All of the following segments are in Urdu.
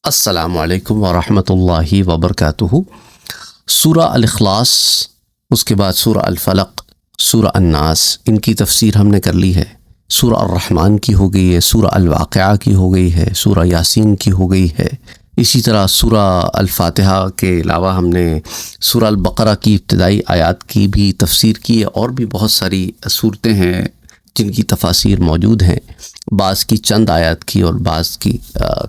السلام علیکم ورحمۃ اللہ وبرکاتہ۔ سورہ الاخلاص، اس کے بعد سورہ الفلق، سورہ الناس، ان کی تفسیر ہم نے کر لی ہے۔ سورہ الرحمن کی ہو گئی ہے، سورہ الواقعہ کی ہو گئی ہے، سورہ یاسین کی ہو گئی ہے۔ اسی طرح سورہ الفاتحہ کے علاوہ ہم نے سورہ البقرہ کی ابتدائی آیات کی بھی تفسیر کی ہے، اور بھی بہت ساری صورتیں ہیں جن کی تفاسیر موجود ہیں، بعض کی چند آیات کی اور بعض کی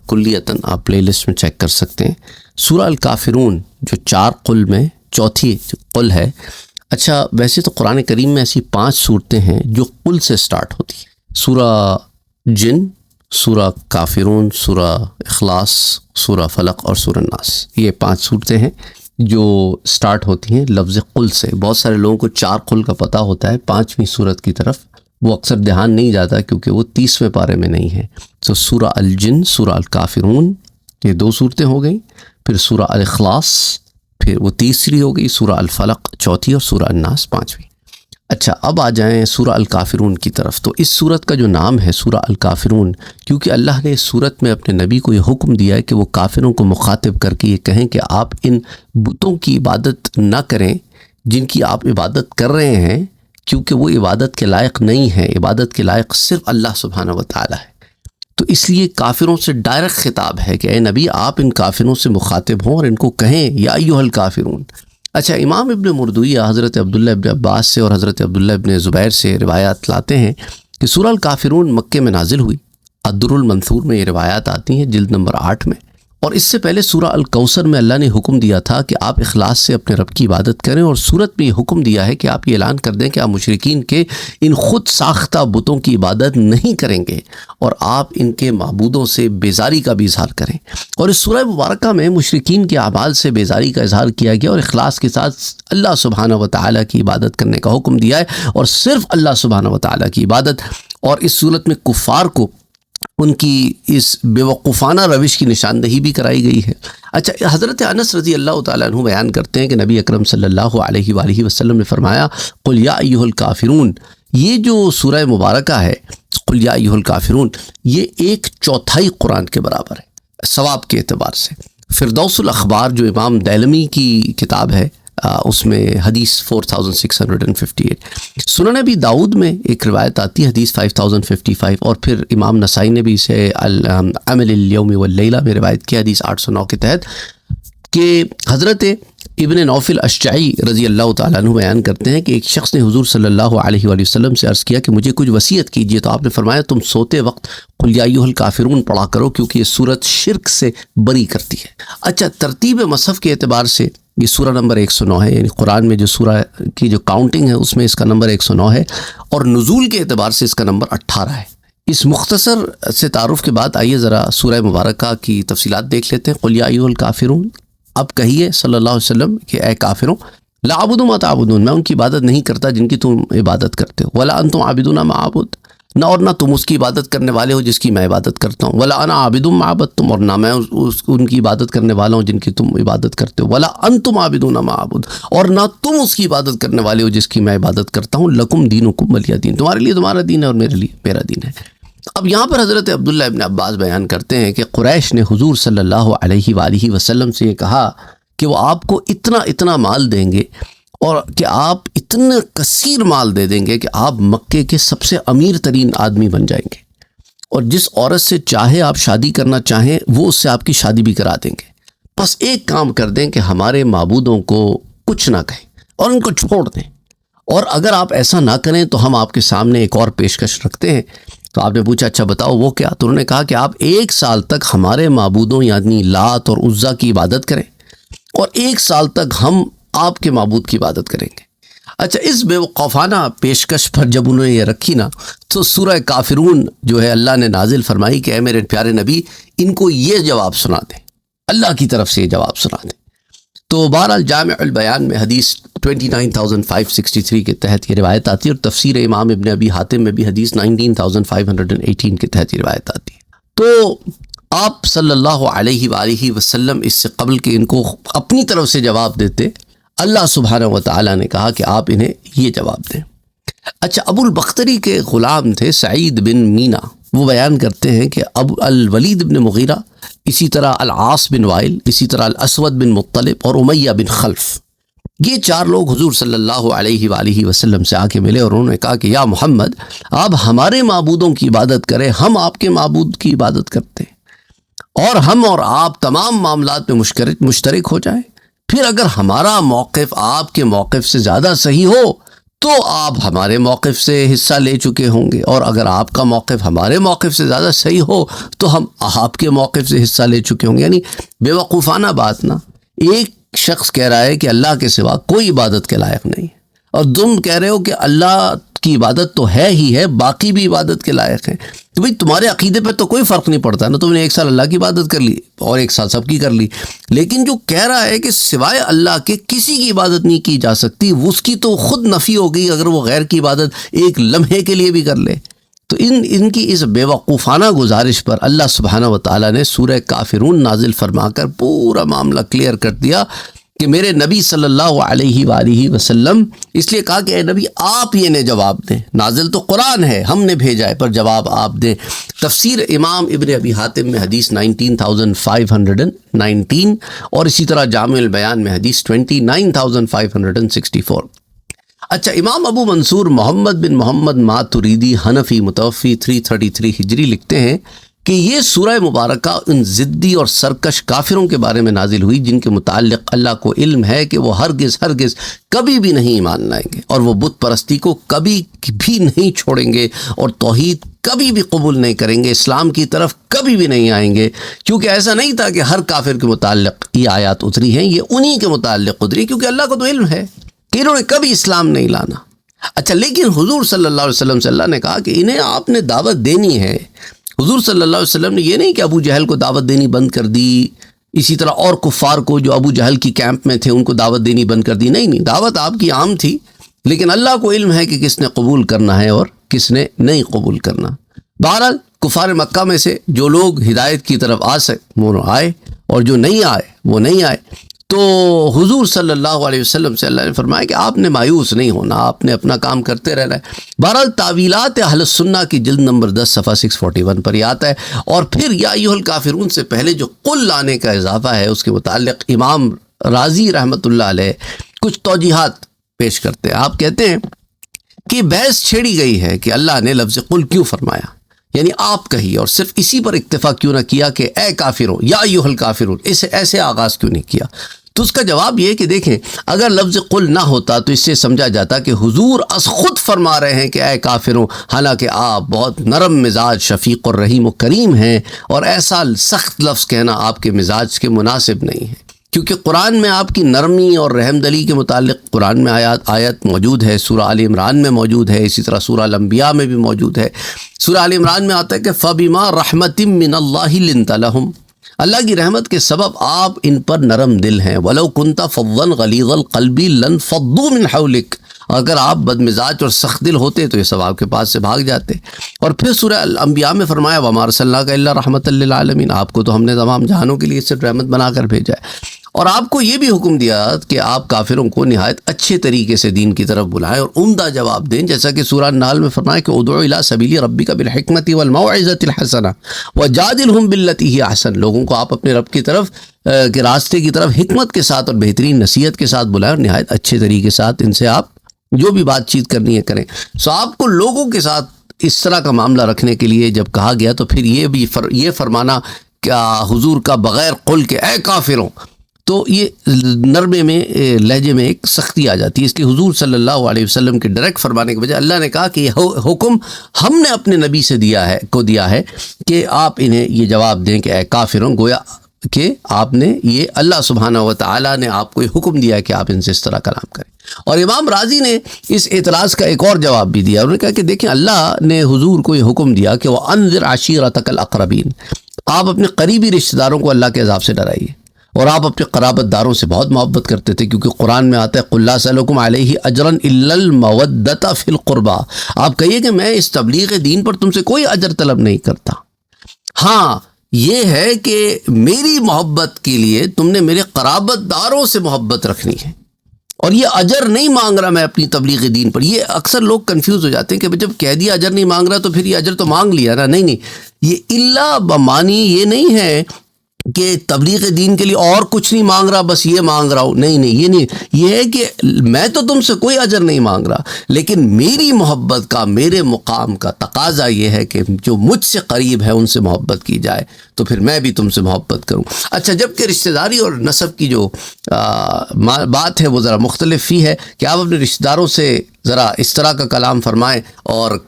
کلیتاً آپ پلے لسٹ میں چیک کر سکتے ہیں۔ سورہ الکافرون جو 4 قل میں چوتھی قل ہے۔ اچھا، ویسے تو قرآن کریم میں ایسی 5 صورتیں ہیں جو قل سے سٹارٹ ہوتی ہیں: سورہ جن، سورہ کافرون، سورہ اخلاص، سورہ فلق اور سورہ الناس۔ یہ 5 صورتیں ہیں جو سٹارٹ ہوتی ہیں لفظ قل سے۔ بہت سارے لوگوں کو 4 قل کا پتہ ہوتا ہے، 5ویں صورت کی طرف وہ اکثر دھیان نہیں جاتا کیونکہ وہ 30ویں پارے میں نہیں ہے۔ تو سورہ الجن، سورہ الکافرون، یہ 2 صورتیں ہو گئیں، پھر سورہ الاخلاص، پھر وہ تیسری ہو گئی، سورہ الفلق چوتھی، اور سورہ الناس 5ویں۔ اچھا، اب آ جائیں سورہ الکافرون کی طرف۔ تو اس سورت کا جو نام ہے سورہ الکافرون، کیونکہ اللہ نے اس سورت میں اپنے نبی کو یہ حکم دیا ہے کہ وہ کافروں کو مخاطب کر کے یہ کہیں کہ آپ ان بتوں کی عبادت نہ کریں جن کی آپ عبادت کر رہے ہیں، کیونکہ وہ عبادت کے لائق نہیں ہے۔ عبادت کے لائق صرف اللہ سبحانہ و تعالی ہے۔ تو اس لیے کافروں سے ڈائریکٹ خطاب ہے کہ اے نبی، آپ ان کافروں سے مخاطب ہوں اور ان کو کہیں یا ایھا الکافرون۔ اچھا، امام ابن مردویہ حضرت عبداللہ ابن عباس سے اور حضرت عبداللہ ابن زبیر سے روایات لاتے ہیں کہ سورہ الکافرون مکے میں نازل ہوئی۔ الدر المنثور میں یہ روایات آتی ہیں، جلد نمبر 8 میں۔ اور اس سے پہلے سورہ الکوثر میں اللہ نے حکم دیا تھا کہ آپ اخلاص سے اپنے رب کی عبادت کریں، اور سورت میں یہ حکم دیا ہے کہ آپ یہ اعلان کر دیں کہ آپ مشرکین کے ان خود ساختہ بتوں کی عبادت نہیں کریں گے، اور آپ ان کے معبودوں سے بیزاری کا بھی اظہار کریں۔ اور اس سورہ مبارکہ میں مشرکین کے اعمال سے بیزاری کا اظہار کیا گیا اور اخلاص کے ساتھ اللہ سبحانہ و تعالیٰ کی عبادت کرنے کا حکم دیا ہے، اور صرف اللہ سبحانہ و تعالیٰ کی عبادت۔ اور اس صورت میں کفار کو ان کی اس بے وقوفانہ روش کی نشاندہی بھی کرائی گئی ہے۔ اچھا، حضرت انس رضی اللہ تعالیٰ عنہ بیان کرتے ہیں کہ نبی اکرم صلی اللہ علیہ وآلہ وسلم نے فرمایا، قل یا ایھا الکافرون۔ یہ جو سورہ مبارکہ ہے قل یا ایھا الکافرون، یہ 1/4 قرآن کے برابر ہے ثواب کے اعتبار سے۔ فردوس الاخبار جو امام دیلمی کی کتاب ہے، اس میں حدیث 4658۔ سنن ابی داؤد میں ایک روایت آتی ہے حدیث 5055، اور پھر امام نسائی نے بھی اسے عمل الیوم واللیلہ میں روایت کی حدیث 809 کے تحت، کہ حضرت ابن نوفل اشجعی رضی اللہ تعالیٰ عنہ بیان کرتے ہیں کہ ایک شخص نے حضور صلی اللہ علیہ وآلہ وسلم سے عرض کیا کہ مجھے کچھ وصیت کیجیے، تو آپ نے فرمایا تم سوتے وقت قل یا ایھا الکافرون پڑھا کرو، کیونکہ یہ صورت شرک سے بری کرتی ہے۔ اچھا، ترتیب مصحف کے اعتبار سے یہ سورہ نمبر 109 ہے، یعنی قرآن میں جو سورہ کی جو کاؤنٹنگ ہے اس میں اس کا نمبر 109 ہے، اور نزول کے اعتبار سے اس کا نمبر 18 ہے۔ اس مختصر سے تعارف کے بعد آئیے ذرا سورہ مبارکہ کی تفصیلات دیکھ لیتے ہیں۔ قل یا ایھا الکافرون، اب کہیے صلی اللہ علیہ وسلم کہ اے کافروں، لا اعبد ما تعبدون، میں ان کی عبادت نہیں کرتا جن کی تم عبادت کرتے ہو، ولا انتم عابدون ما اعبد، نہ اور نہ تم اس کی عبادت کرنے والے ہو جس کی میں عبادت کرتا ہوں، ولا انا عابد ما عبدتم، اور نہ میں ان کی عبادت کرنے والا ہوں جن کی تم عبادت کرتے ہو، ولا انتم عابدون ما اعبد، اور نہ تم اس کی عبادت کرنے والے ہو جس کی میں عبادت کرتا ہوں، لکم دینکم ولی دین، تمہارے لیے تمہارا دین ہے اور میرے لیے میرا دین ہے۔ اب یہاں پر حضرت عبداللہ ابن عباس بیان کرتے ہیں کہ قریش نے حضور صلی اللہ علیہ وآلہ وسلم سے یہ کہا کہ وہ آپ کو اتنا مال دیں گے، اور کہ آپ اتنا کثیر مال دے دیں گے کہ آپ مکے کے سب سے امیر ترین آدمی بن جائیں گے، اور جس عورت سے چاہے آپ شادی کرنا چاہیں وہ اس سے آپ کی شادی بھی کرا دیں گے، بس ایک کام کر دیں کہ ہمارے معبودوں کو کچھ نہ کہیں اور ان کو چھوڑ دیں، اور اگر آپ ایسا نہ کریں تو ہم آپ کے سامنے ایک اور پیشکش رکھتے ہیں۔ تو آپ نے پوچھا اچھا بتاؤ وہ کیا؟ تو انہوں نے کہا کہ آپ 1 سال تک ہمارے معبودوں یعنی لات اور عزا کی عبادت کریں، اور 1 سال تک ہم آپ کے معبود کی عبادت کریں گے۔ اچھا، اس بے وقوفانہ پیشکش پر جب انہوں نے یہ رکھی نا، تو سورہ کافرون جو ہے اللہ نے نازل فرمائی کہ اے میرے پیارے نبی، ان کو یہ جواب سنا دیں، اللہ کی طرف سے یہ جواب سنا دیں۔ تو بہرحال جامع البیان میں حدیث 29563 کے تحت یہ روایت آتی ہے، اور تفسیر امام ابن ابی حاتم میں بھی حدیث 19518 کے تحت یہ روایت آتی ہے۔ تو آپ صلی اللہ علیہ وآلہ وسلم اس سے قبل کہ ان کو اپنی طرف سے جواب دیتے، اللہ سبحانہ و تعالیٰ نے کہا کہ آپ انہیں یہ جواب دیں۔ اچھا، ابو البختری کے غلام تھے سعید بن مینا، وہ بیان کرتے ہیں کہ اب الولید بن مغیرہ، اسی طرح العاص بن وائل، اسی طرح الاسود بن مطلب اور امیہ بن خلف، یہ 4 لوگ حضور صلی اللہ علیہ وآلہ وسلم سے آ کے ملے اور انہوں نے کہا کہ یا محمد، آپ ہمارے معبودوں کی عبادت کریں، ہم آپ کے معبود کی عبادت کرتے ہیں، اور ہم اور آپ تمام معاملات میں مشترک ہو جائیں، پھر اگر ہمارا موقف آپ کے موقف سے زیادہ صحیح ہو تو آپ ہمارے موقف سے حصہ لے چکے ہوں گے، اور اگر آپ کا موقف ہمارے موقف سے زیادہ صحیح ہو تو ہم آپ کے موقف سے حصہ لے چکے ہوں گے۔ یعنی بے وقوفانہ بات نا، ایک شخص کہہ رہا ہے کہ اللہ کے سوا کوئی عبادت کے لائق نہیں، اور تم کہہ رہے ہو کہ اللہ کی عبادت تو ہے ہی ہے، باقی بھی عبادت کے لائق ہیں، تو بھئی تمہارے عقیدے پہ تو کوئی فرق نہیں پڑتا نا، تم نے 1 سال اللہ کی عبادت کر لی اور 1 سال سب کی کر لی، لیکن جو کہہ رہا ہے کہ سوائے اللہ کے کسی کی عبادت نہیں کی جا سکتی، اس کی تو خود نفی ہو گئی اگر وہ غیر کی عبادت ایک لمحے کے لیے بھی کر لے۔ تو ان کی اس بے وقوفانہ گزارش پر اللہ سبحانہ و تعالیٰ نے سورہ کافرون نازل فرما کر پورا معاملہ کلیئر کر دیا کہ میرے نبی صلی اللہ علیہ وآلہ وسلم، اس لیے کہا کہ اے نبی آپ ہی انہیں جواب دیں، نازل تو قرآن ہے، ہم نے بھیجا ہے، پر جواب آپ دیں۔ تفسیر امام ابن ابی حاتم میں حدیث 19519 اور اسی طرح جامع البیان میں حدیث 29564۔ اچھا، امام ابو منصور محمد بن محمد ماتریدی حنفی متوفی 333 ہجری لکھتے ہیں کہ یہ سورہ مبارکہ ان ضدی اور سرکش کافروں کے بارے میں نازل ہوئی جن کے متعلق اللہ کو علم ہے کہ وہ ہرگز کبھی بھی نہیں ایمان لائیں گے، اور وہ بت پرستی کو کبھی بھی نہیں چھوڑیں گے، اور توحید کبھی بھی قبول نہیں کریں گے، اسلام کی طرف کبھی بھی نہیں آئیں گے، کیونکہ ایسا نہیں تھا کہ ہر کافر کے متعلق یہ آیات اتری ہیں، یہ انہی کے متعلق اتری، کیونکہ اللہ کو تو علم ہے کہ انہوں نے کبھی اسلام نہیں لانا۔ اچھا، لیکن حضور صلی اللہ علیہ وسلم سے اللہ نے کہا کہ انہیں آپ نے دعوت دینی ہے۔ حضور صلی اللہ علیہ وسلم نے یہ نہیں کہ ابو جہل کو دعوت دینی بند کر دی، اسی طرح اور کفار کو جو ابو جہل کی کیمپ میں تھے ان کو دعوت دینی بند کر دی، نہیں، دعوت آپ کی عام تھی، لیکن اللہ کو علم ہے کہ کس نے قبول کرنا ہے اور کس نے نہیں قبول کرنا۔ بہرحال کفار مکہ میں سے جو لوگ ہدایت کی طرف آ سکے وہ آئے، اور جو نہیں آئے وہ نہیں آئے۔ تو حضور صلی اللہ علیہ وسلم سے اللہ نے فرمایا کہ آپ نے مایوس نہیں ہونا، آپ نے اپنا کام کرتے رہنا ہے۔ بہرحال تعویلات اہل السنہ کی جلد نمبر 10 صفحہ 641 پر یہ آتا ہے، اور پھر یا ایھا الکافرون سے پہلے جو قل لانے کا اضافہ ہے اس کے متعلق امام رازی رحمۃ اللہ علیہ کچھ توجیحات پیش کرتے ہیں۔ آپ کہتے ہیں کہ بحث چھیڑی گئی ہے کہ اللہ نے لفظ قل کیوں فرمایا، یعنی آپ کہیے، اور صرف اسی پر اکتفا کیوں نہ کیا کہ اے کافروں یا ایھا الکافرون، اسے ایسے آغاز کیوں نہیں کیا؟ تو اس کا جواب یہ کہ دیکھیں، اگر لفظ قل نہ ہوتا تو اس سے سمجھا جاتا کہ حضور از خود فرما رہے ہیں کہ اے کافروں، حالانکہ آپ بہت نرم مزاج، شفیق اور رحیم و کریم ہیں، اور ایسا سخت لفظ کہنا آپ کے مزاج کے مناسب نہیں ہے، کیونکہ قرآن میں آپ کی نرمی اور رحم دلی کے متعلق قرآن میں آیت موجود ہے، سورہ آل عمران میں موجود ہے، اسی طرح سورہ الانبیاء میں بھی موجود ہے۔ سورہ آل عمران میں آتا ہے کہ فَبِمَا رَحْمَةٍ مِّنَ اللَّهِ لِنْتَ لَهُمْ، اللہ کی رحمت کے سبب آپ ان پر نرم دل ہیں، وَلَوْ كُنْتَ فَظًّا غَلِيظَ الْقَلْبِ لَانفَضُّوا مِنْ حَوْلِكَ، اگر آپ بد مزاج اور سخت دل ہوتے تو یہ سب آپ کے پاس سے بھاگ جاتے۔ اور پھر سورہ الانبیاء میں فرمایا وَمَا أَرْسَلْنَاكَ إِلَّا رَحْمَةً لِّلْعَالَمِينَ، آپ کو تو ہم نے تمام جہانوں کے لیے صرف رحمت بنا کر بھیجا ہے، اور آپ کو یہ بھی حکم دیا کہ آپ کافروں کو نہایت اچھے طریقے سے دین کی طرف بلائیں اور عمدہ جواب دیں، جیسا کہ سورہ النحل میں فرمایا کہ ادعو الی سبیل ربک بالحکمۃ والموعظۃ الحسنہ وجادلہم باللتی ہی احسن، لوگوں کو آپ اپنے رب کی طرف کے راستے کی طرف حکمت کے ساتھ اور بہترین نصیحت کے ساتھ بلائیں، اور نہایت اچھے طریقے سے ان سے آپ جو بھی بات چیت کرنی ہے کریں۔ سو آپ کو لوگوں کے ساتھ اس طرح کا معاملہ رکھنے کے لیے جب کہا گیا تو پھر یہ فرمانا کیا حضور کا بغیر قل کے اے کافروں، تو یہ نرمے میں لہجے میں ایک سختی آ جاتی ہے، اس لیے حضور صلی اللہ علیہ وسلم کے ڈائریکٹ فرمانے کے بجائے اللہ نے کہا کہ یہ حکم ہم نے اپنے نبی سے دیا ہے کہ آپ انہیں یہ جواب دیں کہ اے کافروں، گویا کہ آپ نے یہ اللہ سبحانہ و تعالیٰ نے آپ کو یہ حکم دیا ہے کہ آپ ان سے اس طرح کلام کریں۔ اور امام راضی نے اس اعتراض کا ایک اور جواب بھی دیا، انہوں نے کہا کہ دیکھیں اللہ نے حضور کو یہ حکم دیا کہ وَأَنذِرْ عَشِيرَتَكَ الْأَقْرَبِينَ، آپ اپنے قریبی رشتہ داروں کو اللہ کے عذاب سے ڈرائیے، اور آپ اپنے قرابت داروں سے بہت محبت کرتے تھے، کیونکہ قرآن میں آتا ہے قُلْ لَا أَسْأَلُكُمْ عَلَيْهِ أَجْرًا إِلَّا الْمَوَدَّةَ فِي الْقُرْبَى، آپ کہیے کہ میں اس تبلیغ دین پر تم سے کوئی اجر طلب نہیں کرتا، ہاں یہ ہے کہ میری محبت کے لیے تم نے میرے قرابت داروں سے محبت رکھنی ہے، اور یہ اجر نہیں مانگ رہا میں اپنی تبلیغ دین پر. یہ اکثر لوگ کنفیوز ہو جاتے ہیں کہ جب کہہ دیا اجر نہیں مانگ رہا تو پھر یہ اجر تو مانگ لیا نا. نہیں، یہ الا بمانی یہ نہیں ہے کہ تبلیغ دین کے لیے اور کچھ نہیں مانگ رہا، بس یہ مانگ رہا ہوں. نہیں، یہ نہیں. یہ ہے کہ میں تو تم سے کوئی اجر نہیں مانگ رہا، لیکن میری محبت کا، میرے مقام کا تقاضا یہ ہے کہ جو مجھ سے قریب ہے ان سے محبت کی جائے، تو پھر میں بھی تم سے محبت کروں. اچھا، جبکہ رشتہ داری اور نسب کی جو بات ہے وہ ذرا مختلف ہی ہے کہ آپ اپنے رشتہ داروں سے ذرا اس طرح کا کلام فرمائیں، اور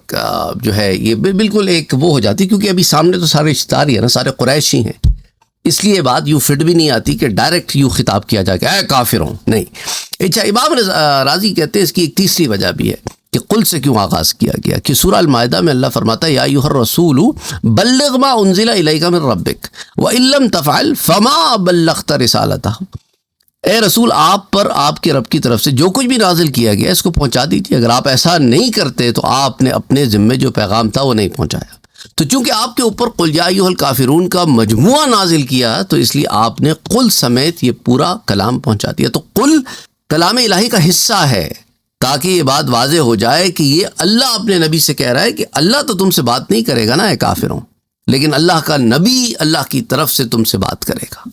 جو ہے یہ بالکل ایک وہ ہو جاتی، کیونکہ ابھی سامنے تو سارے رشتہ دار ہی ہیں نا، سارے قریشی ہیں، اس لیے بات یوں فٹ بھی نہیں آتی کہ ڈائریکٹ یوں خطاب کیا جائے کہ اے کافروں. نہیں. اچھا، امام راضی کہتے ہیں اس کی ایک تیسری وجہ بھی ہے کہ قل سے کیوں آغاز کیا گیا، کہ سورہ المائدہ میں اللہ فرماتا ہے یا ایھا الرسول بلغ ما انزل الیک من ربک وان لم تفعل فما بلغت رسالتہ. اے رسول، آپ پر آپ کے رب کی طرف سے جو کچھ بھی نازل کیا گیا اس کو پہنچا دیجیے. اگر آپ ایسا نہیں کرتے تو آپ نے اپنے ذمے جو پیغام تھا وہ نہیں پہنچایا. تو چونکہ آپ کے اوپر قل یا ایھا الکافرون کا مجموعہ نازل کیا تو اس لیے آپ نے قل سمیت یہ پورا کلام پہنچا دیا. تو قل کلام الہی کا حصہ ہے، تاکہ یہ بات واضح ہو جائے کہ یہ اللہ اپنے نبی سے کہہ رہا ہے کہ اللہ تو تم سے بات نہیں کرے گا نا اے کافروں، لیکن اللہ کا نبی اللہ کی طرف سے تم سے بات کرے گا.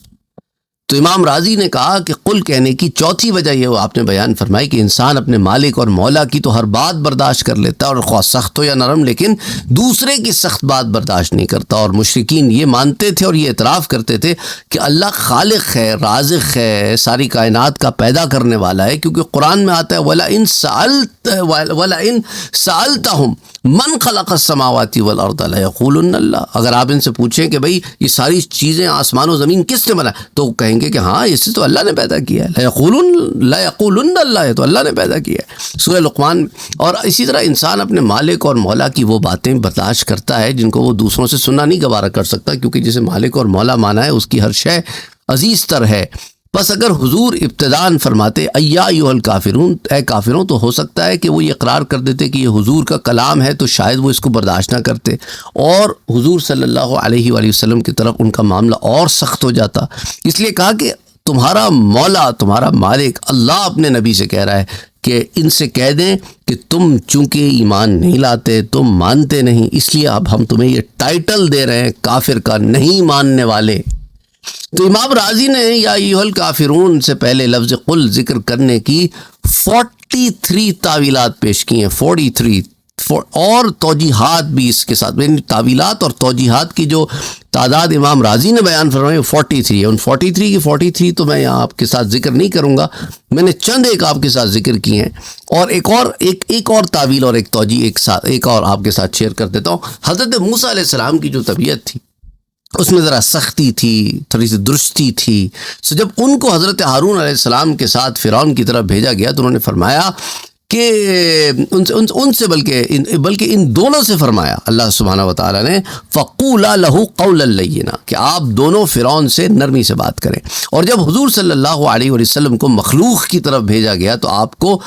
تو امام راضی نے کہا کہ قل کہنے کی چوتھی وجہ یہ آپ نے بیان فرمائی کہ انسان اپنے مالک اور مولا کی تو ہر بات برداشت کر لیتا ہے، اور خواہ سخت ہو یا نرم، لیکن دوسرے کی سخت بات برداشت نہیں کرتا. اور مشرکین یہ مانتے تھے اور یہ اعتراف کرتے تھے کہ اللہ خالق ہے، رازق ہے، ساری کائنات کا پیدا کرنے والا ہے، کیونکہ قرآن میں آتا ہے وَلَئِن سَأَلْتَهُمْ من خلق السماوات والارض لَيَقُولُنَّ اللَّهُ. اگر آپ ان سے پوچھیں کہ بھئی یہ ساری چیزیں آسمان و زمین کس نے بنایا، تو وہ کہیں گے کہ ہاں اس سے تو اللہ نے پیدا کیا ہے. لَيَقُولُنَّ اللَّهُ، ہے تو اللہ نے پیدا کیا ہے، سورہ لقمان. اور اسی طرح انسان اپنے مالک اور مولا کی وہ باتیں برداشت کرتا ہے جن کو وہ دوسروں سے سننا نہیں گوارا کر سکتا، کیونکہ جسے مالک اور مولا مانا ہے اس کی ہر شے عزیز تر ہے. بس اگر حضور ابتداءً فرماتے یا ایھا الکافرون، اے کافروں، تو ہو سکتا ہے کہ وہ یہ اقرار کر دیتے کہ یہ حضور کا کلام ہے، تو شاید وہ اس کو برداشت نہ کرتے اور حضور صلی اللہ علیہ وآلہ وسلم کی طرف ان کا معاملہ اور سخت ہو جاتا. اس لیے کہا کہ تمہارا مولا، تمہارا مالک اللہ اپنے نبی سے کہہ رہا ہے کہ ان سے کہہ دیں کہ تم چونکہ ایمان نہیں لاتے، تم مانتے نہیں، اس لیے اب ہم تمہیں یہ ٹائٹل دے رہے ہیں کافر کا، نہیں ماننے والے. تو امام راضی نے یا ایھا الکافرون سے پہلے لفظ قل ذکر کرنے کی 43 تعویلات پیش کی ہیں، 43 اور توجیحات بھی اس کے ساتھ. تعویلات اور توجیحات کی جو تعداد امام راضی نے بیان فرمائی 43 ہے. ان 43 کی 43 تو میں یہاں آپ کے ساتھ ذکر نہیں کروں گا، میں نے چند ایک آپ کے ساتھ ذکر کی ہیں، اور ایک اور تعویل اور ایک توجیح ایک اور آپ کے ساتھ شیئر کر دیتا ہوں. حضرت موسیٰ علیہ السلام کی جو طبیعت تھی اس میں ذرا سختی تھی، تھوڑی سی درستی تھی. سو جب ان کو حضرت ہارون علیہ السلام کے ساتھ فرعون کی طرف بھیجا گیا تو انہوں نے فرمایا کہ ان سے بلکہ ان دونوں سے فرمایا اللہ سبحانہ و تعالیٰ نے فَقُولَا لَهُ قَوْلًا لَيِّنًا، کہ آپ دونوں فرعون سے نرمی سے بات کریں. اور جب حضور صلی اللہ علیہ وسلم کو مخلوق کی طرف بھیجا گیا تو آپ کو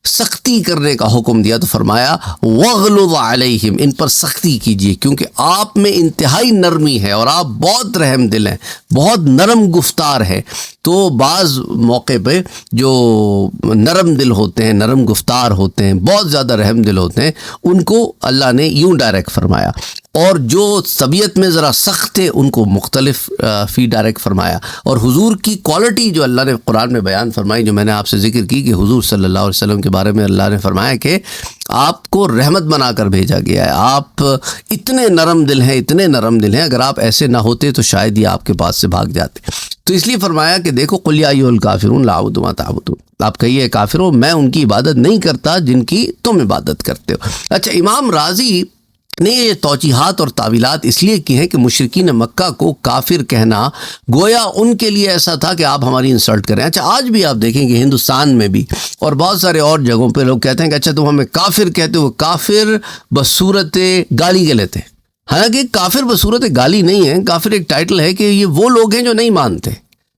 سختی کرنے کا حکم دیا، تو فرمایا وَغْلُظْ عَلَيْهِمْ، ان پر سختی کیجیے، کیونکہ آپ میں انتہائی نرمی ہے اور آپ بہت رحم دل ہیں، بہت نرم گفتار ہے. تو بعض موقع پہ جو نرم دل ہوتے ہیں، نرم گفتار ہوتے ہیں، بہت زیادہ رحم دل ہوتے ہیں، ان کو اللہ نے یوں ڈائریکٹ فرمایا، اور جو طبیعت میں ذرا سخت تھے ان کو مختلف فی ڈائریکٹ فرمایا. اور حضور کی کوالٹی جو اللہ نے قرآن میں بیان فرمائی، جو میں نے آپ سے ذکر کی کہ حضور صلی اللہ علیہ وسلم کے بارے میں اللہ نے فرمایا کہ آپ کو رحمت بنا کر بھیجا گیا ہے، آپ اتنے نرم دل ہیں، اتنے نرم دل ہیں، اگر آپ ایسے نہ ہوتے تو شاید یہ آپ کے پاس سے بھاگ جاتے. تو اس لیے فرمایا کہ دیکھو قل یا ایھا الکافرون لا اعبد ما تعبدون، آپ کہیے کافروں میں ان کی عبادت نہیں کرتا جن کی تم عبادت کرتے ہو. اچھا، امام راضی نے یہ توجیحات اور تعویلات اس لیے کی ہیں کہ مشرکین مکہ کو کافر کہنا گویا ان کے لیے ایسا تھا کہ آپ ہماری انسلٹ کریں. اچھا، آج بھی آپ دیکھیں کہ ہندوستان میں بھی اور بہت سارے اور جگہوں پہ لوگ کہتے ہیں کہ اچھا تم ہمیں کافر کہتے ہو، کافر بصورت گالی کے لیتے ہیں. حالانکہ کافر بصورت گالی نہیں ہے، کافر ایک ٹائٹل ہے کہ یہ وہ لوگ ہیں جو نہیں مانتے،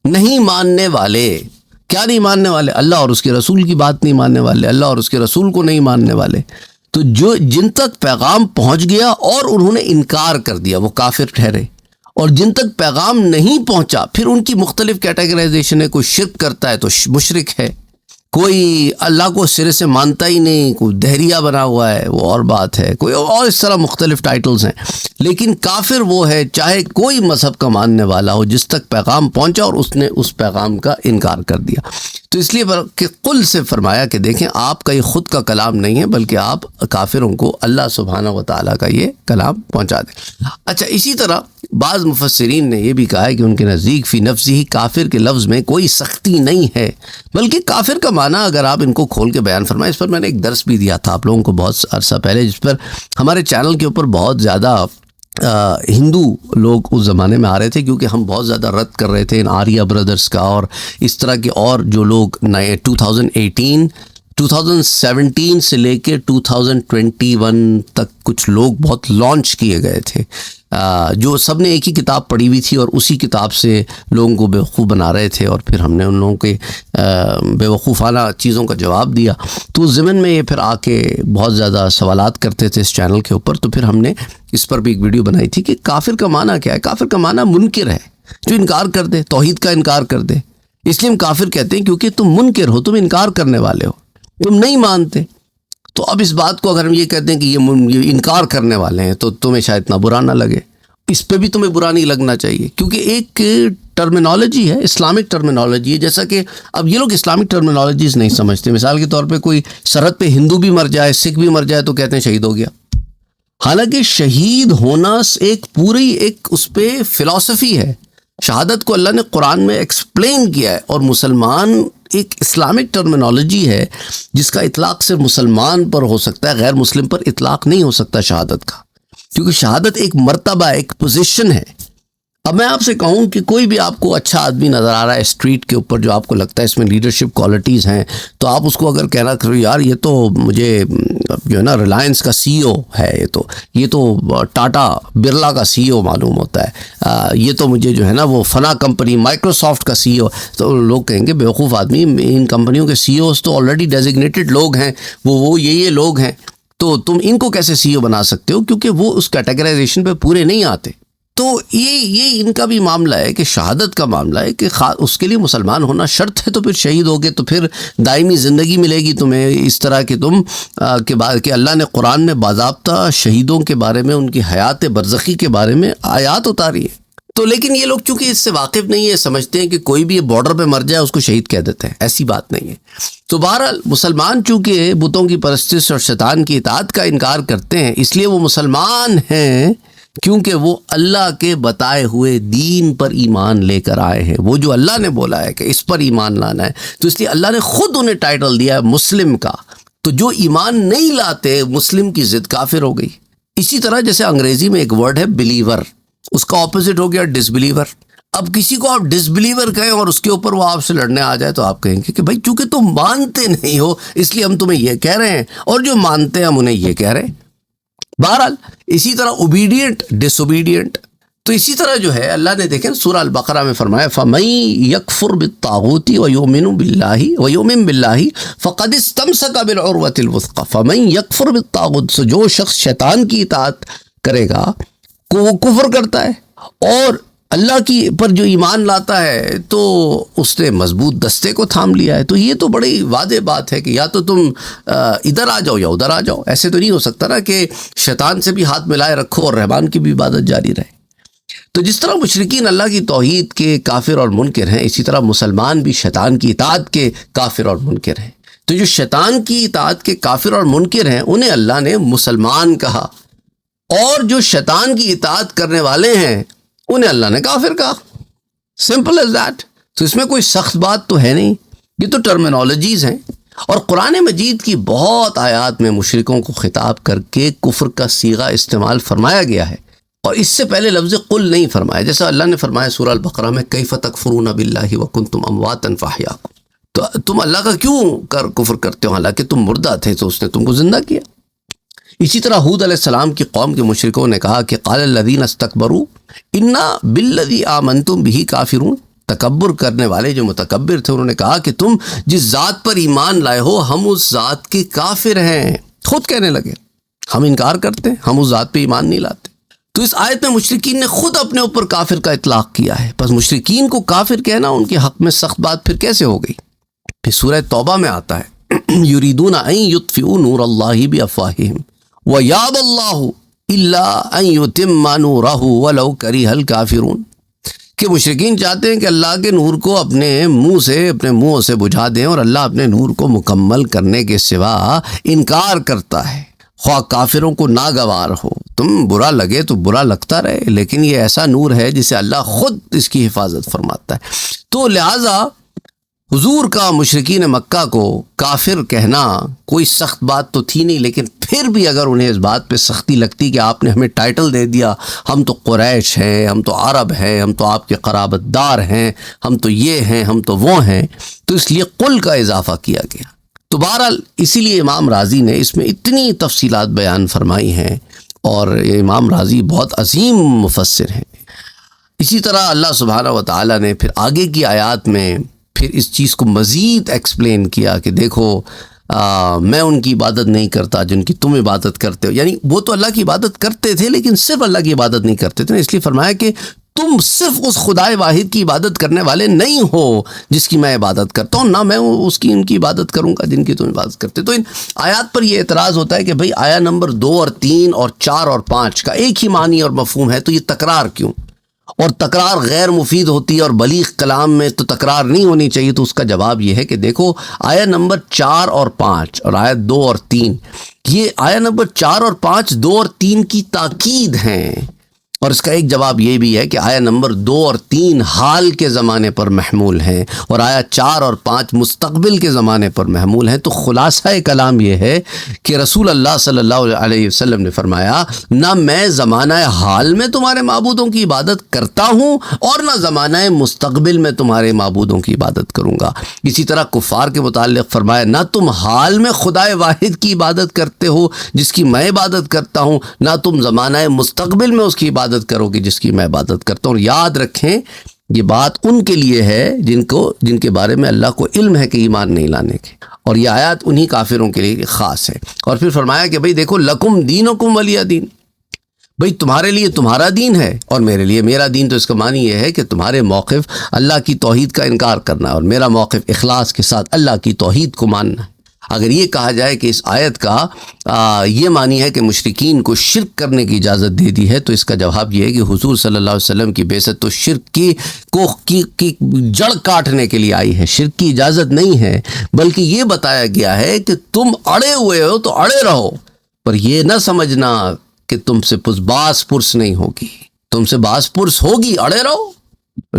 نہیں ماننے والے. کیا نہیں ماننے والے؟ اللہ اور اس کے رسول کی بات نہیں ماننے والے، اللہ اور اس کے رسول کو نہیں ماننے والے. تو جن تک پیغام پہنچ گیا اور انہوں نے انکار کر دیا وہ کافر ٹھہرے، اور جن تک پیغام نہیں پہنچا پھر ان کی مختلف کیٹیگرائزیشن ہے. کوئی شرک کرتا ہے تو مشرک ہے، کوئی اللہ کو سرے سے مانتا ہی نہیں، کوئی دہریہ بنا ہوا ہے، وہ اور بات ہے، کوئی اور اس طرح مختلف ٹائٹلز ہیں. لیکن کافر وہ ہے چاہے کوئی مذہب کا ماننے والا ہو جس تک پیغام پہنچا اور اس نے اس پیغام کا انکار کر دیا. تو اس لیے کہ قل سے فرمایا کہ دیکھیں آپ کا یہ خود کا کلام نہیں ہے بلکہ آپ کافروں کو اللہ سبحانہ و تعالیٰ کا یہ کلام پہنچا دیں. اچھا، اسی طرح بعض مفسرین نے یہ بھی کہا ہے کہ ان کے نزدیک فی نفسی ہی کافر کے لفظ میں کوئی سختی نہیں ہے، بلکہ کافر کا معنی اگر آپ ان کو کھول کے بیان فرمائیں. اس پر میں نے ایک درس بھی دیا تھا آپ لوگوں کو بہت عرصہ پہلے، جس پر ہمارے چینل کے اوپر بہت زیادہ ہندو لوگ اس زمانے میں آ رہے تھے، کیونکہ ہم بہت زیادہ رد کر رہے تھے ان آریہ برادرز کا اور اس طرح کے اور جو لوگ نئے 2017 سے لے کے 2021 تک کچھ لوگ بہت لانچ کیے گئے تھے، جو سب نے ایک ہی کتاب پڑھی ہوئی تھی اور اسی کتاب سے لوگوں کو بیوقوف بنا رہے تھے، اور پھر ہم نے ان لوگوں کے بیوقوفانہ چیزوں کا جواب دیا. تو اس ضمن میں یہ پھر آ کے بہت زیادہ سوالات کرتے تھے اس چینل کے اوپر. تو پھر ہم نے اس پر بھی ایک ویڈیو بنائی تھی کہ کافر کا معنی کیا ہے. کافر کا معنی منکر ہے، جو انکار کر دے، توحید کا انکار کر دے. اس لیے ہم کافر کہتے ہیں کیونکہ تم منکر ہو، تم انکار کرنے والے ہو، تم نہیں مانتے. تو اب اس بات کو اگر ہم یہ کہتے ہیں کہ یہ انکار کرنے والے ہیں تو تمہیں شاید اتنا برا نہ لگے. اس پہ بھی تمہیں برا نہیں لگنا چاہیے، کیونکہ ایک ٹرمینالوجی ہے، اسلامک ٹرمینالوجی ہے. جیسا کہ اب یہ لوگ اسلامک ٹرمینالوجیز نہیں سمجھتے. مثال کے طور پہ کوئی سرحد پہ ہندو بھی مر جائے، سکھ بھی مر جائے تو کہتے ہیں شہید ہو گیا. حالانکہ شہید ہونا ایک پوری ایک اس پہ فلسفی ہے. شہادت کو اللہ نے قرآن میں ایکسپلین کیا ہے، اور مسلمان ایک اسلامک ٹرمینالوجی ہے جس کا اطلاق صرف مسلمان پر ہو سکتا ہے، غیر مسلم پر اطلاق نہیں ہو سکتا شہادت کا، کیونکہ شہادت ایک مرتبہ، ایک پوزیشن ہے. اب میں آپ سے کہوں کہ کوئی بھی آپ کو اچھا آدمی نظر آ رہا ہے اسٹریٹ کے اوپر جو آپ کو لگتا ہے اس میں لیڈرشپ کوالٹیز ہیں، تو آپ اس کو اگر کہنا کرو یار یہ تو مجھے جو ہے نا ریلائنس کا سی او ہے، یہ تو ٹاٹا برلا کا سی او معلوم ہوتا ہے، یہ تو مجھے جو ہے نا وہ فنا کمپنی مائکروسافٹ کا سی او، تو لوگ کہیں گے بیوقوف آدمی، ان کمپنیوں کے سی اوز تو آلریڈی ڈیزگنیٹڈ لوگ ہیں، وہ یہ لوگ ہیں، تو تم ان کو کیسے سی او بنا سکتے ہو، کیونکہ وہ اس کیٹیگرائزیشن پہ پورے نہیں آتے. تو یہ ان کا بھی معاملہ ہے کہ شہادت کا معاملہ ہے کہ اس کے لیے مسلمان ہونا شرط ہے. تو پھر شہید ہوگے تو پھر دائمی زندگی ملے گی تمہیں، اس طرح کہ تم کہ اللہ نے قرآن میں باضابطہ شہیدوں کے بارے میں، ان کی حیات برزخی کے بارے میں آیات اتاری ہے. تو لیکن یہ لوگ چونکہ اس سے واقف نہیں ہے، سمجھتے ہیں کہ کوئی بھی بارڈر پہ مر جائے اس کو شہید کہہ دیتے ہیں. ایسی بات نہیں ہے. تو بہرحال مسلمان چونکہ بتوں کی پرستش اور شیطان کی اطاعت کا انکار کرتے ہیں، اس لیے وہ مسلمان ہیں کیونکہ وہ اللہ کے بتائے ہوئے دین پر ایمان لے کر آئے ہیں. وہ جو اللہ نے بولا ہے کہ اس پر ایمان لانا ہے، تو اس لیے اللہ نے خود انہیں ٹائٹل دیا ہے مسلم کا. تو جو ایمان نہیں لاتے، مسلم کی ضد کافر ہو گئی. اسی طرح جیسے انگریزی میں ایک ورڈ ہے بلیور، اس کا اپوزٹ ہو گیا ڈس بلیور. اب کسی کو آپ ڈس بلیور کہیں اور اس کے اوپر وہ آپ سے لڑنے آ جائے تو آپ کہیں گے کہ بھائی چونکہ تم مانتے نہیں ہو اس لیے ہم تمہیں یہ کہہ رہے ہیں، اور جو مانتے ہیں ہم انہیں یہ کہہ رہے ہیں. بہرحال اسی طرح اوبیڈینٹ، ڈس اوبیڈینٹ. تو اسی طرح جو ہے اللہ نے دیکھیں سورہ البقرہ میں فرمایا فَمَن يَكْفُرْ بِالطَّاغُوتِ وَيُؤْمِنْ بِاللَّهِ فَقَدِ اسْتَمْسَكَ بِالْعُرْوَةِ الْوُثْقَىٰ. فَمَن يَكْفُرْ بِالطَّاغُوتِ، جو شخص شیطان کی اطاعت کرے گا کو وہ کفر کرتا ہے، اور اللہ کی پر جو ایمان لاتا ہے تو اس نے مضبوط دستے کو تھام لیا ہے. تو یہ تو بڑی واضح بات ہے کہ یا تو تم ادھر آ جاؤ یا ادھر آ جاؤ. ایسے تو نہیں ہو سکتا نا کہ شیطان سے بھی ہاتھ ملائے رکھو اور رحمان کی بھی عبادت جاری رہے. تو جس طرح مشرکین اللہ کی توحید کے کافر اور منکر ہیں، اسی طرح مسلمان بھی شیطان کی اطاعت کے کافر اور منکر ہیں. تو جو شیطان کی اطاعت کے کافر اور منکر ہیں انہیں اللہ نے مسلمان کہا، اور جو شیطان کی اطاعت کرنے والے ہیں انہیں اللہ نے کافر کہا. Simple as that. تو اس میں کوئی سخت بات تو ہے نہیں، یہ تو ٹرمینالوجیز ہیں. اور قرآن مجید کی بہت آیات میں مشرکوں کو خطاب کر کے کفر کا صیغہ استعمال فرمایا گیا ہے، اور اس سے پہلے لفظ قل نہیں فرمایا. جیسا اللہ نے فرمایا سورہ البقرہ میں کیف تکفرون باللہ وکنتم امواتا فاحیاکم. تو تم اللہ کا کیوں کفر کرتے ہو حالانکہ تم مردہ تھے تو اس نے تم کو زندہ کیا. اسی طرح ہود علیہ السلام کی قوم کے مشرکوں نے کہا کہ قال الذین استکبروا انا بالذی آمنتم بہ کافرون. تکبر کرنے والے جو متکبر تھے انہوں نے کہا کہ تم جس ذات پر ایمان لائے ہو ہم اس ذات کے کافر ہیں. خود کہنے لگے ہم انکار کرتے ہیں، ہم اس ذات پہ ایمان نہیں لاتے. تو اس آیت میں مشرکین نے خود اپنے اوپر کافر کا اطلاق کیا ہے. پس مشرکین کو کافر کہنا ان کے حق میں سخت بات پھر کیسے ہو گئی؟ پھر سورہ توبہ میں آتا ہے یریدون ان یطفئوا نور اللہ بافواہہم ویابی اللہ الا ان یتم نورہ ولو کرہ الکافرون، کہ مشرکین چاہتے ہیں کہ اللہ کے نور کو اپنے منہوں سے بجھا دیں، اور اللہ اپنے نور کو مکمل کرنے کے سوا انکار کرتا ہے، خواہ کافروں کو ناگوار ہو۔ تم برا لگے تو برا لگتا رہے، لیکن یہ ایسا نور ہے جسے اللہ خود اس کی حفاظت فرماتا ہے۔ تو لہٰذا حضور کا مشرکین مکہ کو کافر کہنا کوئی سخت بات تو تھی نہیں، لیکن پھر بھی اگر انہیں اس بات پہ سختی لگتی کہ آپ نے ہمیں ٹائٹل دے دیا، ہم تو قریش ہیں، ہم تو عرب ہیں، ہم تو آپ کے قرابت دار ہیں، ہم تو یہ ہیں، ہم تو وہ ہیں، تو اس لیے قل کا اضافہ کیا گیا۔ تو بہرحال اسی لیے امام راضی نے اس میں اتنی تفصیلات بیان فرمائی ہیں، اور امام راضی بہت عظیم مفسر ہیں۔ اسی طرح اللہ سبحانہ و تعالیٰ نے پھر آگے کی آیات میں پھر اس چیز کو مزید ایکسپلین کیا کہ دیکھو میں ان کی عبادت نہیں کرتا جن کی تم عبادت کرتے ہو، یعنی وہ تو اللہ کی عبادت کرتے تھے لیکن صرف اللہ کی عبادت نہیں کرتے تھے، اس لیے فرمایا کہ تم صرف اس خدائے واحد کی عبادت کرنے والے نہیں ہو جس کی میں عبادت کرتا ہوں، نہ میں ان کی عبادت کروں گا جن کی تم عبادت کرتے۔ تو ان آیات پر یہ اعتراض ہوتا ہے کہ بھئی آیا نمبر 2 اور 3 اور 4 اور 5 کا ایک ہی معنی اور مفہوم ہے، تو یہ تکرار کیوں؟ اور تکرار غیر مفید ہوتی ہے، اور بلیغ کلام میں تو تکرار نہیں ہونی چاہیے۔ تو اس کا جواب یہ ہے کہ دیکھو آیا نمبر 4 اور 5 اور آیت 2 اور 3، یہ آیا نمبر 4 اور 5 2 اور 3 کی تاکید ہیں، اور اس کا ایک جواب یہ بھی ہے کہ آیا نمبر 2 اور 3 حال کے زمانے پر محمول ہیں، اور آیا 4 اور 5 مستقبل کے زمانے پر محمول ہیں۔ تو خلاصہ کلام یہ ہے کہ رسول اللہ صلی اللہ علیہ وسلم نے فرمایا نہ میں زمانہ حال میں تمہارے معبودوں کی عبادت کرتا ہوں، اور نہ زمانہ مستقبل میں تمہارے معبودوں کی عبادت کروں گا۔ اسی طرح کفار کے متعلق فرمایا نہ تم حال میں خدائے واحد کی عبادت کرتے ہو جس کی میں عبادت کرتا ہوں، نہ تم زمانہ مستقبل میں اس کی عبادت کرو گے جس کی میں عبادت کرتا ہوں۔ اور یاد رکھیں یہ بات ان کے لیے ہے جن کے بارے میں اللہ کو علم ہے کہ ایمان نہیں لانے کے، اور یہ آیات انہی کافروں کے لیے خاص ہے۔ اور پھر فرمایا کہ بھئی دیکھو لکم دینکم ولی دین، بھئی تمہارے لیے تمہارا دین ہے اور میرے لیے میرا دین۔ تو اس کا معنی یہ ہے کہ تمہارے موقف اللہ کی توحید کا انکار کرنا ہے، اور میرا موقف اخلاص کے ساتھ اللہ کی توحید کو ماننا ہے۔ اگر یہ کہا جائے کہ اس آیت کا یہ معنی ہے کہ مشرکین کو شرک کرنے کی اجازت دے دی ہے، تو اس کا جواب یہ ہے کہ حضور صلی اللہ علیہ وسلم کی بعثت تو شرک کی جڑ کاٹنے کے لیے آئی ہے، شرک کی اجازت نہیں ہے، بلکہ یہ بتایا گیا ہے کہ تم اڑے ہوئے ہو تو اڑے رہو، پر یہ نہ سمجھنا کہ تم سے باس پرس نہیں ہوگی، تم سے باس پرس ہوگی، اڑے رہو،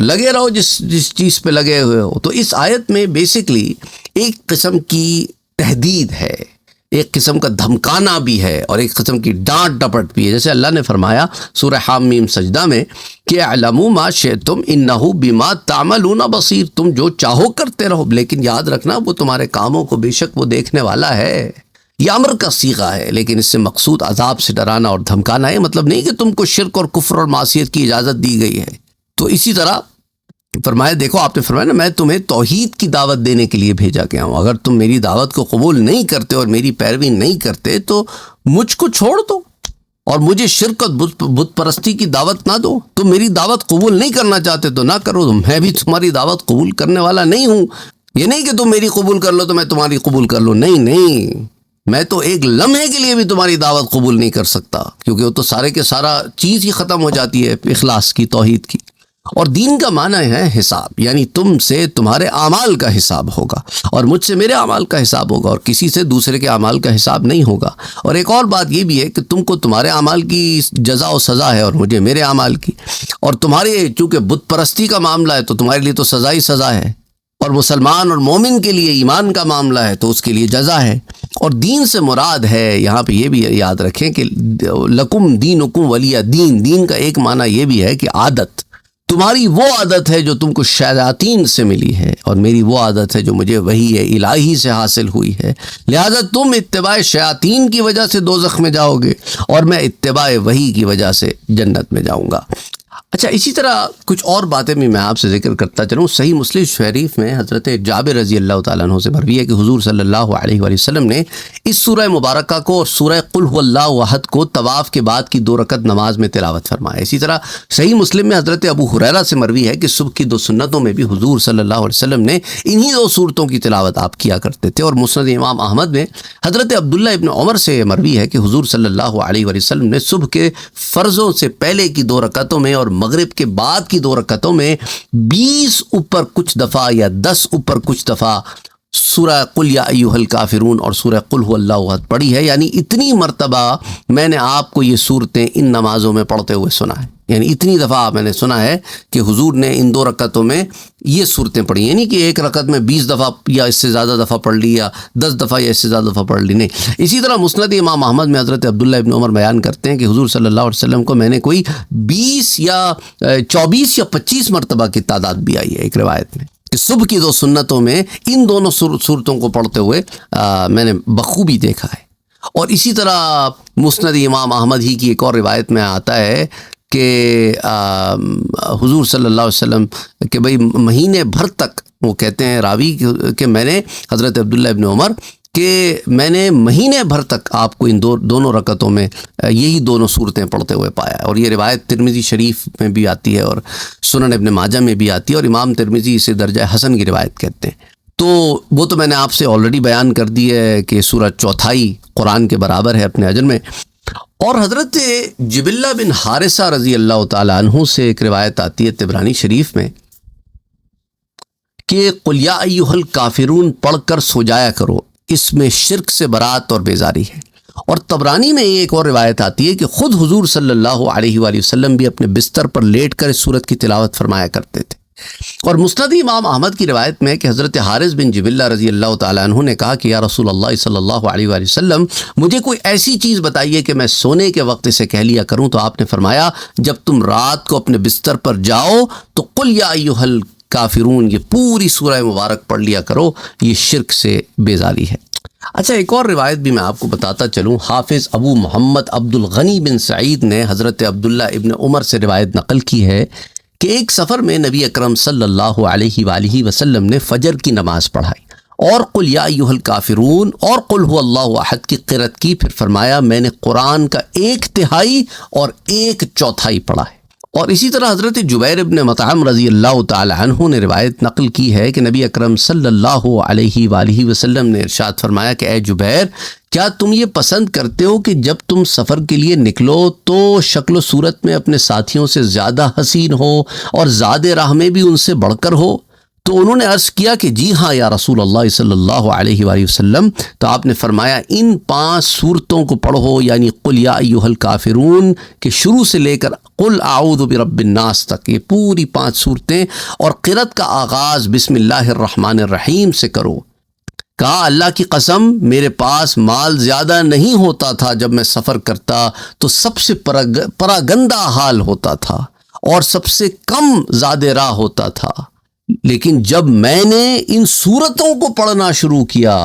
لگے رہو جس چیز پہ لگے ہوئے ہو۔ تو اس آیت میں بیسکلی ایک قسم کی تہدید ہے، ایک قسم کا دھمکانا بھی ہے، اور ایک قسم کی ڈانٹ ڈپٹ بھی ہے۔ جیسے اللہ نے فرمایا سورہ حامیم سجدہ میں کہ اعلموا ما شئتم انہ بما تعملون بصیر، تم جو چاہو کرتے رہو، لیکن یاد رکھنا وہ تمہارے کاموں کو بے شک وہ دیکھنے والا ہے۔ یہ امر کا صیغہ ہے، لیکن اس سے مقصود عذاب سے ڈرانا اور دھمکانا ہے، مطلب نہیں کہ تم کو شرک اور کفر اور معصیت کی اجازت دی گئی ہے۔ تو اسی طرح فرمایا دیکھو آپ نے فرمایا نا میں تمہیں توحید کی دعوت دینے کے لیے بھیجا گیا ہوں، اگر تم میری دعوت کو قبول نہیں کرتے اور میری پیروی نہیں کرتے تو مجھ کو چھوڑ دو اور مجھے شرک اور بت پرستی کی دعوت نہ دو۔ تم میری دعوت قبول نہیں کرنا چاہتے تو نہ کرو، میں بھی تمہاری دعوت قبول کرنے والا نہیں ہوں۔ یہ نہیں کہ تم میری قبول کر لو تو میں تمہاری قبول کر لوں، نہیں، میں تو ایک لمحے کے لیے بھی تمہاری دعوت قبول نہیں کر سکتا، کیونکہ وہ تو سارے کے سارا چیز ہی ختم ہو جاتی ہے اخلاص کی، توحید کی۔ اور دین کا معنی ہے حساب، یعنی تم سے تمہارے اعمال کا حساب ہوگا اور مجھ سے میرے اعمال کا حساب ہوگا، اور کسی سے دوسرے کے اعمال کا حساب نہیں ہوگا۔ اور ایک اور بات یہ بھی ہے کہ تم کو تمہارے اعمال کی جزا و سزا ہے اور مجھے میرے اعمال کی، اور تمہارے چونکہ بت پرستی کا معاملہ ہے تو تمہارے لیے تو سزا ہی سزا ہے، اور مسلمان اور مومن کے لیے ایمان کا معاملہ ہے تو اس کے لیے جزا ہے۔ اور دین سے مراد ہے یہاں پہ یہ بھی یاد رکھیں کہ لکم دینکم ولی دین، دین کا ایک معنی یہ بھی ہے کہ عادت، تمہاری وہ عادت ہے جو تم کو شیاطین سے ملی ہے، اور میری وہ عادت ہے جو مجھے وحی الہی سے حاصل ہوئی ہے، لہذا تم اتباع شیاطین کی وجہ سے دوزخ میں جاؤ گے اور میں اتباع وحی کی وجہ سے جنت میں جاؤں گا۔ اچھا، اسی طرح کچھ اور باتیں بھی میں آپ سے ذکر کرتا چلوں۔ صحیح مسلم شریف میں حضرت جابر رضی اللہ تعالیٰ عنہ سے مروی ہے کہ حضور صلی اللہ علیہ وآلہ وسلم نے اس سورہ مبارکہ کو اور سورہ قل هو اللہ احد کو طواف کے بعد کی 2 رکعت نماز میں تلاوت فرمایا۔ اسی طرح صحیح مسلم میں حضرت ابو ہریرہ سے مروی ہے کہ صبح کی 2 سنتوں میں بھی حضور صلی اللہ علیہ وسلم نے انہی 2 سورتوں کی تلاوت آپ کیا کرتے تھے۔ اور مسند امام احمد میں حضرت عبداللہ ابن عمر سے مروی ہے کہ حضور صلی اللہ علیہ وآلہ وسلم نے صبح کے فرضوں سے پہلے کی 2 رکعتوں میں اور مغرب کے بعد کی 2 رکعتوں میں 20 اوپر کچھ دفعہ یا 10 اوپر کچھ دفعہ سورہ قل یا ایھا الکافرون اور سورہ قل هو اللہ احد پڑھی ہے۔ یعنی اتنی مرتبہ میں نے آپ کو یہ صورتیں ان نمازوں میں پڑھتے ہوئے سنا ہے، یعنی اتنی دفعہ میں نے سنا ہے کہ حضور نے ان 2 رکعتوں میں یہ صورتیں پڑھی، یعنی کہ ایک رکعت میں 20 دفعہ یا اس سے زیادہ دفعہ پڑھ لی یا 10 دفعہ یا اس سے زیادہ دفعہ پڑھ لی، نہیں۔ اسی طرح مسند امام احمد میں حضرت عبداللہ ابن عمر بیان کرتے ہیں کہ حضور صلی اللہ علیہ وسلم کو میں نے کوئی 20 یا 24 یا 25 مرتبہ کی تعداد بھی آئی ہے ایک روایت میں کہ صبح کی 2 سنتوں میں ان دونوں صورتوں کو پڑھتے ہوئے میں نے بخوبی دیکھا ہے۔ اور اسی طرح مسند امام احمد ہی کی ایک اور روایت میں آتا ہے کہ حضور صلی اللہ علیہ وسلم کہ بھئی مہینے بھر تک، وہ کہتے ہیں راوی کہ میں نے حضرت عبداللہ ابن عمر کہ میں نے مہینے بھر تک آپ کو ان دونوں رکعتوں میں یہی 2 صورتیں پڑھتے ہوئے پایا ہے۔ اور یہ روایت ترمذی شریف میں بھی آتی ہے اور سنن ابن ماجہ میں بھی آتی ہے، اور امام ترمذی اسے درجہ حسن کی روایت کہتے ہیں۔ تو وہ تو میں نے آپ سے آلریڈی بیان کر دی ہے کہ سورہ 4 قرآن کے برابر ہے اپنے اجر میں۔ اور حضرت جبلہ بن حارثہ رضی اللہ تعالیٰ عنہ سے ایک روایت آتی ہے طبرانی شریف میں کہ قل یا ایھا الکافرون پڑھ کر سو جایا کرو، اس میں شرک سے برات اور بیزاری ہے۔ اور طبرانی میں ایک اور روایت آتی ہے کہ خود حضور صلی اللہ علیہ وآلہ وسلم بھی اپنے بستر پر لیٹ کر اس سورت کی تلاوت فرمایا کرتے تھے۔ اور مسند امام احمد کی روایت میں کہ حضرت حارث بن جبلہ رضی اللہ تعالیٰ عنہ نے کہا کہ یا رسول اللہ صلی اللہ علیہ وآلہ وسلم، مجھے کوئی ایسی چیز بتائیے کہ میں سونے کے وقت اسے کہہ لیا کروں۔ تو آپ نے فرمایا جب تم رات کو اپنے بستر پر جاؤ تو قل یا ایھا الکافرون یہ پوری سورہ مبارک پڑھ لیا کرو، یہ شرک سے بیزاری ہے۔ اچھا، ایک اور روایت بھی میں آپ کو بتاتا چلوں۔ حافظ ابو محمد عبد الغنی بن سعید نے حضرت عبداللہ ابن عمر سے روایت نقل کی ہے کہ ایک سفر میں نبی اکرم صلی اللہ علیہ وآلہ وسلم نے فجر کی نماز پڑھائی اور قل یا ایھا الکافرون اور قل هو اللہ احد کی قرأت کی، پھر فرمایا میں نے قرآن کا 1/3 اور 1/4 پڑھا ہے۔ اور اسی طرح حضرت جبیر ابن مطعم رضی اللہ تعالی عنہ نے روایت نقل کی ہے کہ نبی اکرم صلی اللہ علیہ وآلہ وسلم نے ارشاد فرمایا کہ اے جبیر، کیا تم یہ پسند کرتے ہو کہ جب تم سفر کے لیے نکلو تو شکل و صورت میں اپنے ساتھیوں سے زیادہ حسین ہو اور زاد راہ میں بھی ان سے بڑھ کر ہو؟ تو انہوں نے عرض کیا کہ جی ہاں یا رسول اللہ صلی اللہ علیہ وآلہ وسلم۔ تو آپ نے فرمایا ان 5 صورتوں کو پڑھو، یعنی قل یا ایھا الکافرون کے شروع سے لے کر قل اعوذ برب الناس تک، یہ پوری 5 صورتیں، اور قرأت کا آغاز بسم اللہ الرحمن الرحیم سے کرو۔ کہا اللہ کی قسم میرے پاس مال زیادہ نہیں ہوتا تھا، جب میں سفر کرتا تو سب سے پراگندہ حال ہوتا تھا اور سب سے کم زاد راہ ہوتا تھا، لیکن جب میں نے ان صورتوں کو پڑھنا شروع کیا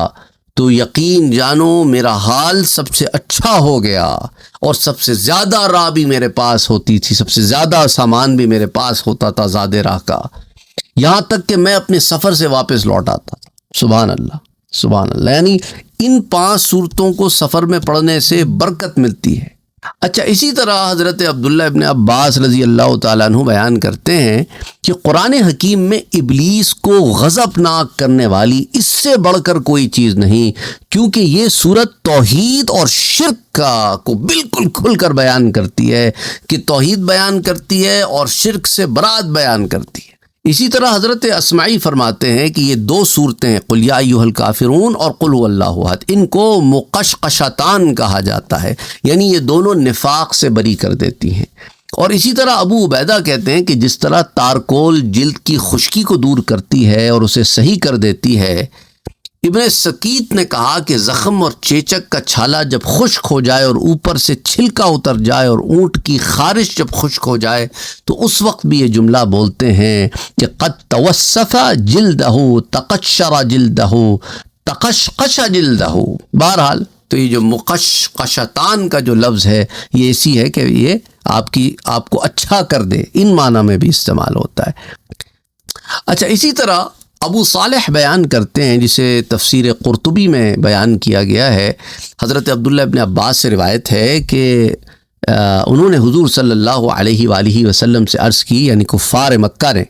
تو یقین جانو میرا حال سب سے اچھا ہو گیا، اور سب سے زیادہ راہ بھی میرے پاس ہوتی تھی، سب سے زیادہ سامان بھی میرے پاس ہوتا تھا زاد راہ کا، یہاں تک کہ میں اپنے سفر سے واپس لوٹ آتا تھا۔ سبحان اللہ، سبحان اللہ، یعنی ان 5 صورتوں کو سفر میں پڑھنے سے برکت ملتی ہے۔ اچھا، اسی طرح حضرت عبداللہ ابن عباس رضی اللہ تعالیٰ عنہ بیان کرتے ہیں کہ قرآن حکیم میں ابلیس کو غضبناک کرنے والی اس سے بڑھ کر کوئی چیز نہیں، کیونکہ یہ سورت توحید اور شرک کو بالکل کھل کر بیان کرتی ہے، کہ توحید بیان کرتی ہے اور شرک سے برات بیان کرتی ہے۔ اسی طرح حضرت اسمعی فرماتے ہیں کہ یہ 2 صورتیں قل یا ایھا الکافرون اور قل هو اللہ احد، ان کو مقشقشتان کہا جاتا ہے، یعنی یہ دونوں نفاق سے بری کر دیتی ہیں۔ اور اسی طرح ابو عبیدہ کہتے ہیں کہ جس طرح تارکول جلد کی خشکی کو دور کرتی ہے اور اسے صحیح کر دیتی ہے، ابن سکیت نے کہا کہ زخم اور چیچک کا چھالا جب خشک ہو جائے اور اوپر سے چھلکا اتر جائے اور اونٹ کی خارش جب خشک ہو جائے تو اس وقت بھی یہ جملہ بولتے ہیں کہ قد توسف جلدہ تقشر جلدہ تقشقش جلدہ۔ بہرحال تو یہ جو مقشقشتان کا جو لفظ ہے یہ ایسی ہے کہ یہ آپ کو اچھا کر دے، ان معنی میں بھی استعمال ہوتا ہے۔ اچھا، اسی طرح ابو صالح بیان کرتے ہیں، جسے تفسیر قرطبی میں بیان کیا گیا ہے، حضرت عبداللہ ابن عباس سے روایت ہے کہ انہوں نے حضور صلی اللہ علیہ وآلہ وسلم سے عرض کی، یعنی کفار مکہ نے،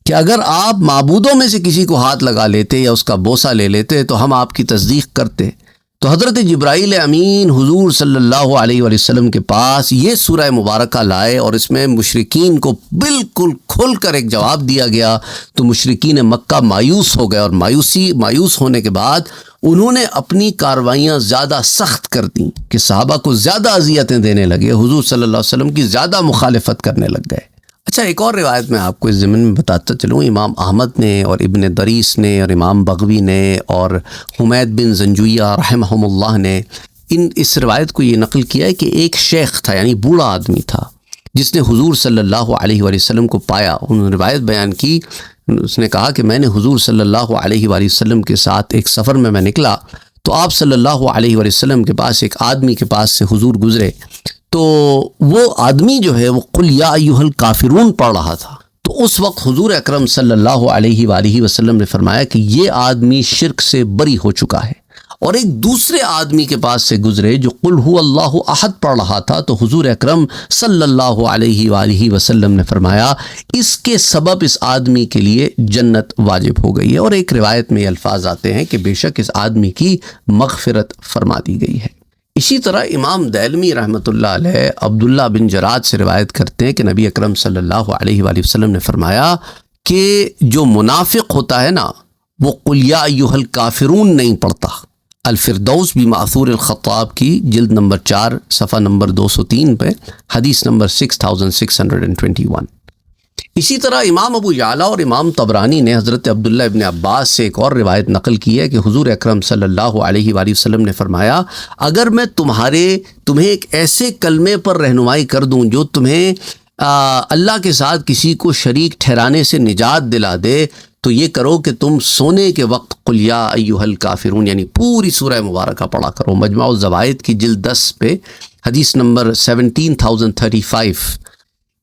کہ اگر آپ معبودوں میں سے کسی کو ہاتھ لگا لیتے یا اس کا بوسہ لے لیتے تو ہم آپ کی تصدیق کرتے۔ تو حضرت جبرائیل امین حضور صلی اللہ علیہ وآلہ وسلم کے پاس یہ سورہ مبارکہ لائے، اور اس میں مشرکین کو بالکل کھل کر ایک جواب دیا گیا۔ تو مشرکین مکہ مایوس ہو گئے، اور مایوس ہونے کے بعد انہوں نے اپنی کارروائیاں زیادہ سخت کر دیں کہ صحابہ کو زیادہ اذیتیں دینے لگے، حضور صلی اللہ علیہ وسلم کی زیادہ مخالفت کرنے لگ گئے۔ اچھا، ایک اور روایت میں آپ کو اس ضمن میں بتاتا چلوں، امام احمد نے اور ابن دریس نے اور امام بغوی نے اور حمید بن زنجویہ رحمہم اللہ نے اس روایت کو یہ نقل کیا ہے کہ ایک شیخ تھا، یعنی بوڑھا آدمی تھا، جس نے حضور صلی اللہ علیہ وآلہ وسلم کو پایا۔ انہوں نے روایت بیان کی، اس نے کہا کہ میں نے حضور صلی اللہ علیہ وآلہ وسلم کے ساتھ ایک سفر میں نکلا، تو آپ صلی اللہ علیہ وآلہ وسلم کے پاس ایک آدمی کے پاس سے حضور گزرے، تو وہ آدمی جو ہے وہ قل یا ایھا الکافرون پڑھ رہا تھا۔ تو اس وقت حضور اکرم صلی اللہ علیہ وآلہ وسلم نے فرمایا کہ یہ آدمی شرک سے بری ہو چکا ہے۔ اور ایک دوسرے آدمی کے پاس سے گزرے جو قل هو اللہ احد پڑھ رہا تھا، تو حضور اکرم صلی اللہ علیہ وآلہ وسلم نے فرمایا اس کے سبب اس آدمی کے لیے جنت واجب ہو گئی ہے۔ اور ایک روایت میں یہ الفاظ آتے ہیں کہ بے شک اس آدمی کی مغفرت فرما دی گئی ہے۔ اسی طرح امام دہلمی رحمۃ اللہ علیہ عبداللہ بن جراد سے روایت کرتے ہیں کہ نبی اکرم صلی اللہ علیہ وآلہ وسلم نے فرمایا کہ جو منافق ہوتا ہے نا، وہ قل یا ایھا الکافرون نہیں پڑھتا۔ الفردوس بھی معثور الخطاب کی جلد نمبر 4 صفحہ نمبر 203 پہ، حدیث نمبر 6621۔ اسی طرح امام ابو یعلا اور امام طبرانی نے حضرت عبداللہ ابن عباس سے ایک اور روایت نقل کی ہے کہ حضور اکرم صلی اللہ علیہ وآلہ وسلم نے فرمایا اگر میں تمہیں ایک ایسے کلمے پر رہنمائی کر دوں جو تمہیں اللہ کے ساتھ کسی کو شریک ٹھہرانے سے نجات دلا دے، تو یہ کرو کہ تم سونے کے وقت قل یا ایھا الکافرون یعنی پوری سورہ مبارکہ پڑھا کرو۔ مجمع الزوائد کی جلد 10 پہ حدیث نمبر 17035۔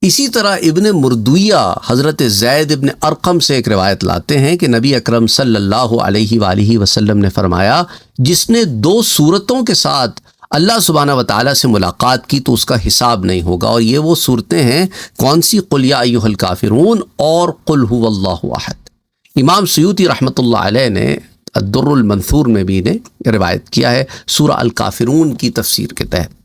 اسی طرح ابن مردویہ حضرت زید ابن ارقم سے ایک روایت لاتے ہیں کہ نبی اکرم صلی اللہ علیہ وآلہ وسلم نے فرمایا جس نے 2 صورتوں کے ساتھ اللہ سبحانہ وتعالیٰ سے ملاقات کی تو اس کا حساب نہیں ہوگا، اور یہ وہ صورتیں ہیں کون سی؟ قل یا ایھا الکافرون اور قل هو اللہ احد۔ امام سیوطی رحمۃ اللہ علیہ نے الدر المنثور میں بھی نے روایت کیا ہے سورہ الکافرون کی تفسیر کے تحت۔